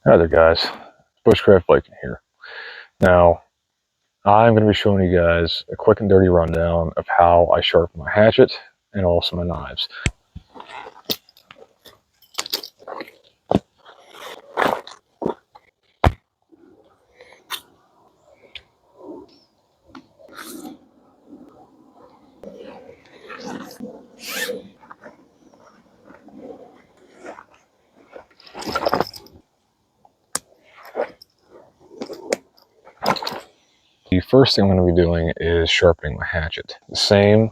Hi there guys, Bushcraft Viking here. Now, I'm going to be showing you guys a quick and dirty rundown of how I sharpen my hatchet and also my knives. The first thing I'm going to be doing is sharpening my hatchet. The same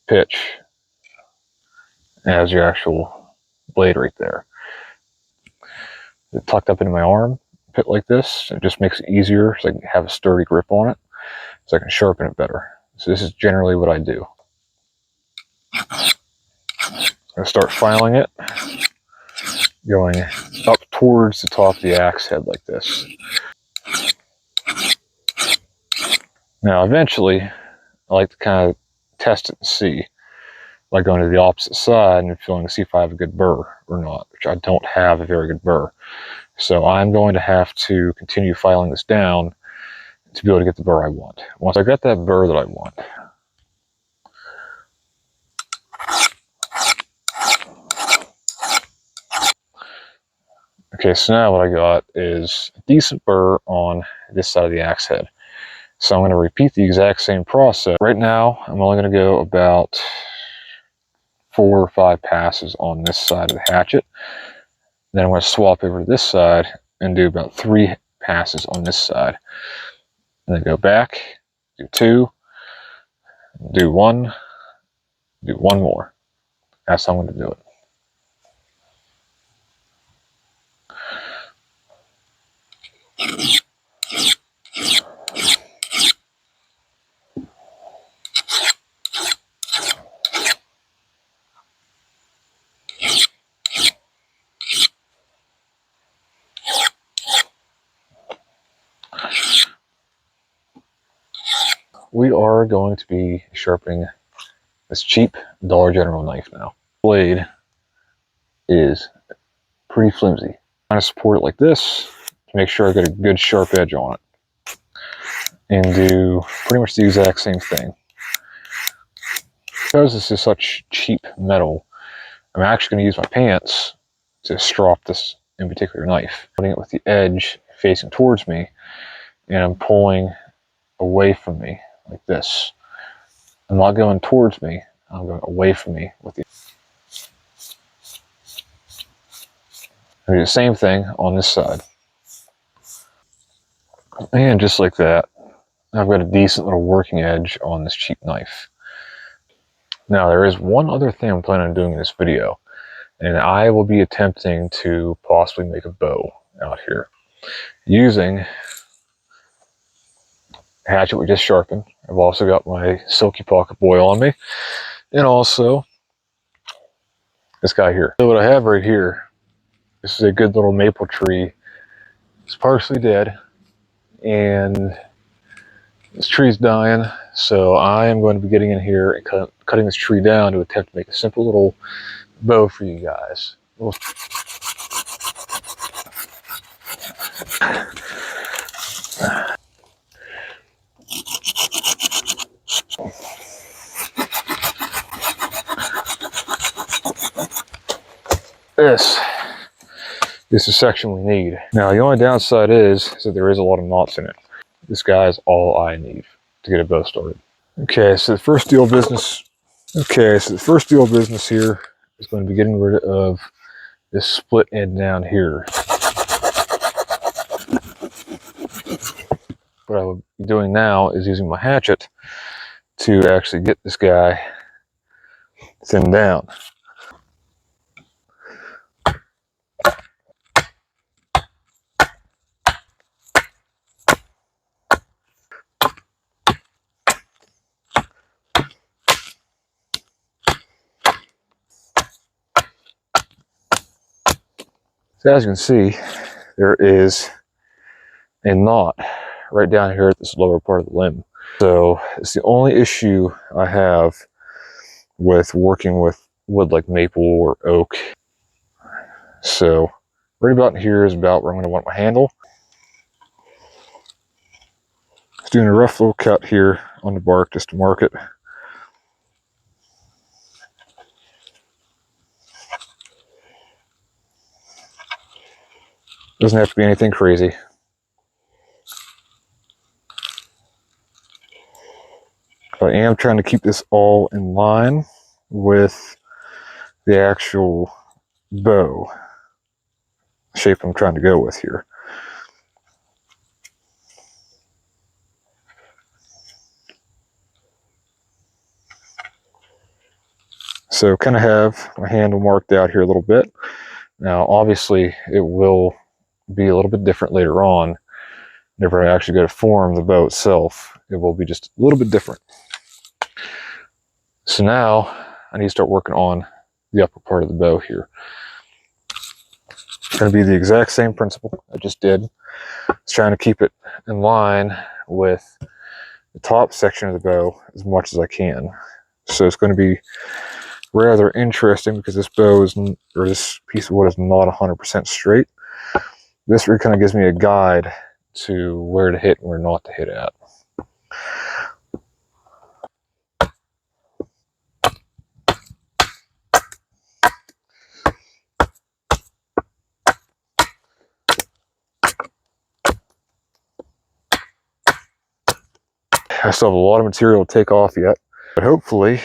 pitch as your actual blade right there. It's tucked up into my arm, pit like this. It just makes it easier so I can have a sturdy grip on it, so I can sharpen it better. So this is generally what I do. I'm going to start filing it, going up towards the top of the axe head like this. Now eventually, I like to kind of test it and see by going to the opposite side and feeling to see if I have a good burr or not, which I don't have a very good burr. So I'm going to have to continue filing this down to be able to get the burr I want. Once I got that burr that I want, okay, so now what I got is a decent burr on this side of the axe head. So I'm going to repeat the exact same process. Right now, I'm only going to go about 4 or 5 passes on this side of the hatchet. Then I'm going to swap over to this side and do about 3 passes on this side. And then go back, do 2, do 1, do 1 more. That's how I'm going to do it. We are going to be sharpening this cheap Dollar General knife now. The blade is pretty flimsy. I'm going to support it like this to make sure I get a good sharp edge on it. And do pretty much the exact same thing. Because this is such cheap metal, I'm actually going to use my pants to strop this in particular knife. Putting it with the edge facing towards me, and I'm pulling away from me like this. I'm not going towards me, I'm going away from me with the. I do the same thing on this side. And just like that, I've got a decent little working edge on this cheap knife. Now there is one other thing I'm planning on doing in this video, and I will be attempting to possibly make a bow out here using a hatchet we just sharpened. I've also got my silky pocket boil on me, and also this guy here. So what I have right here, this is a good little maple tree. It's partially dead, and this tree's dying, so I am going to be getting in here and cutting this tree down to attempt to make a simple little bow for you guys. This is the section we need. Now the only downside is that there is a lot of knots in it. This guy is all I need to get a bow started. Okay, so the first deal of business. Here is going to be getting rid of this split end down here. What I will be doing now is using my hatchet to actually get this guy thinned down. So as you can see, there is a knot right down here at this lower part of the limb. So it's the only issue I have with working with wood like maple or oak. So Right about here is about where I'm going to want my handle. Just doing a rough little cut here on the bark just to mark it. Doesn't have to be anything crazy. But I am trying to keep this all in line with the actual bow shape I'm trying to go with here. So kind of have my handle marked out here a little bit. Now obviously it will be a little bit different later on. Whenever I actually go to form the bow itself, it will be just a little bit different. So now I need to start working on the upper part of the bow here. It's going to be the exact same principle I just did. It's trying to keep it in line with the top section of the bow as much as I can. So it's going to be rather interesting because this bow is, or this piece of wood is not 100% straight. This really kind of gives me a guide to where to hit and where not to hit at. I still have a lot of material to take off yet, but hopefully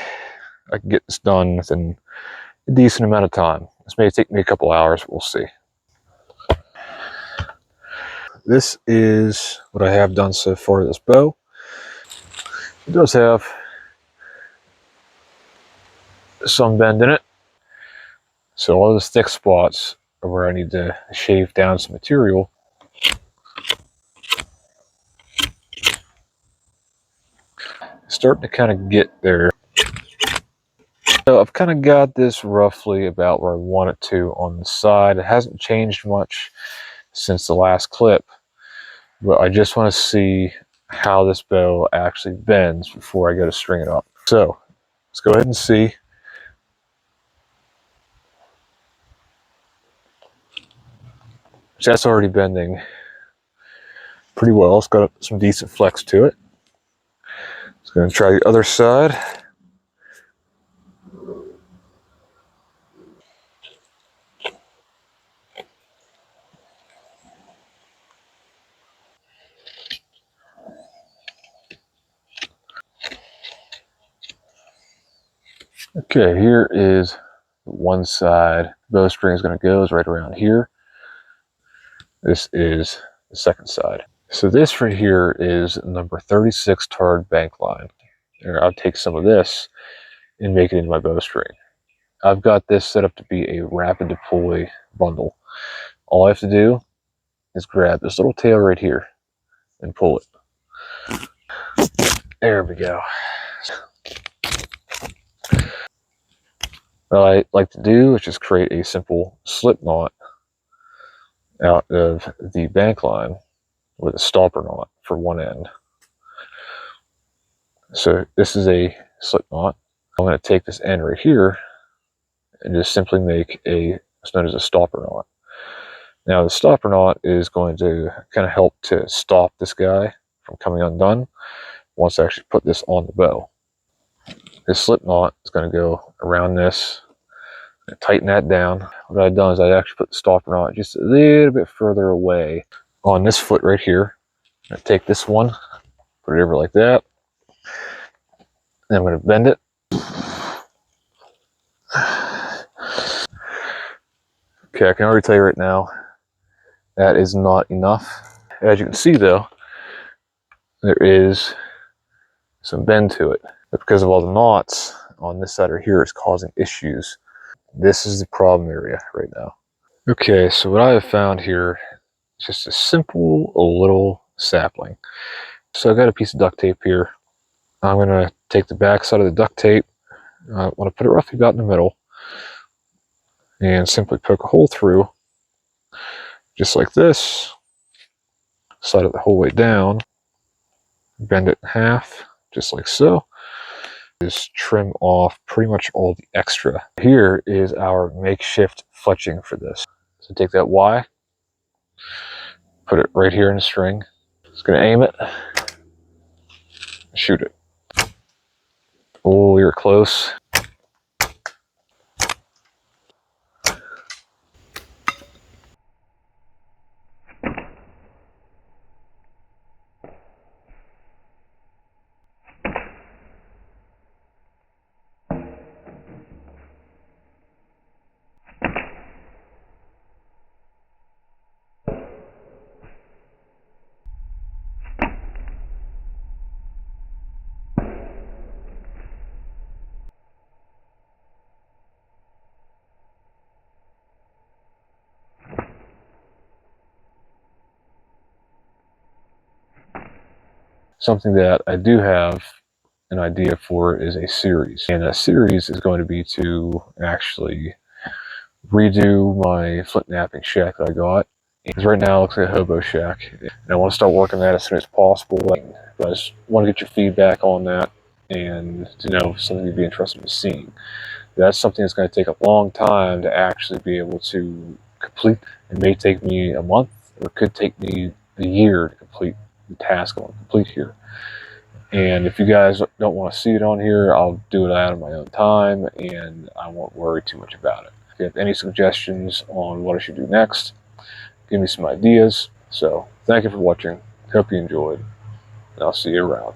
I can get this done within a decent amount of time. This may take me a couple hours, we'll see. This is what I have done so far to this bow. It does have some bend in it, so all those thick spots are where I need to shave down some material. Starting to kind of get there. So I've kind of got this roughly about where I want it to on the side. It hasn't changed much since the last clip, but I just want to see how this bow actually bends before I go to string it up. So let's go ahead and see. So that's already bending pretty well. It's got some decent flex to it. So I'm going to try the other side. Okay, here is one side. The bowstring is going to go is right around here. This is the second side. So this right here is number 36 tarred bank line. And I'll take some of this and make it into my bowstring. I've got this set up to be a rapid deploy bundle. All I have to do is grab this little tail right here and pull it. There we go. What I like to do is just create a simple slip knot out of the bank line with a stopper knot for one end. So this is a slip knot. I'm going to take this end right here and just simply make what's known as a stopper knot. Now the stopper knot is going to kind of help to stop this guy from coming undone once I actually put this on the bow. This slip knot is going to go around this and tighten that down. What I've done is I actually put the stopper knot just a little bit further away on this foot right here. I'm going to take this one, put it over like that, and I'm going to bend it. Okay, I can already tell you right now, that is not enough. As you can see though, there is some bend to it. But because of all the knots on this side right here is causing issues. This is the problem area right now. Okay, so what I have found here is just a simple little sapling. So I got a piece of duct tape here. I'm going to take the back side of the duct tape. I want to put it roughly about in the middle and simply poke a hole through just like this. Slide it the whole way down. Bend it in half just like so. Just trim off pretty much all the extra. Here is our makeshift fletching for this. So So take that Y, put it right here in the string. Just going to aim it, shoot it. Oh, you're close. Something that I do have an idea for is a series. And that series is going to be to actually redo my flint knapping shack that I got. Because right now it looks like a hobo shack. And I want to start working that as soon as possible. But I just want to get your feedback on that and to know if something you'd be interested in seeing. That's something that's going to take a long time to actually be able to complete. It may take me a month, or it could take me a year to complete the task I want to complete here. And if you guys don't want to see it on here, I'll do it out of my own time, and I won't worry too much about it. If you have any suggestions on what I should do next, give me some ideas. So thank you for watching. Hope you enjoyed, and I'll see you around.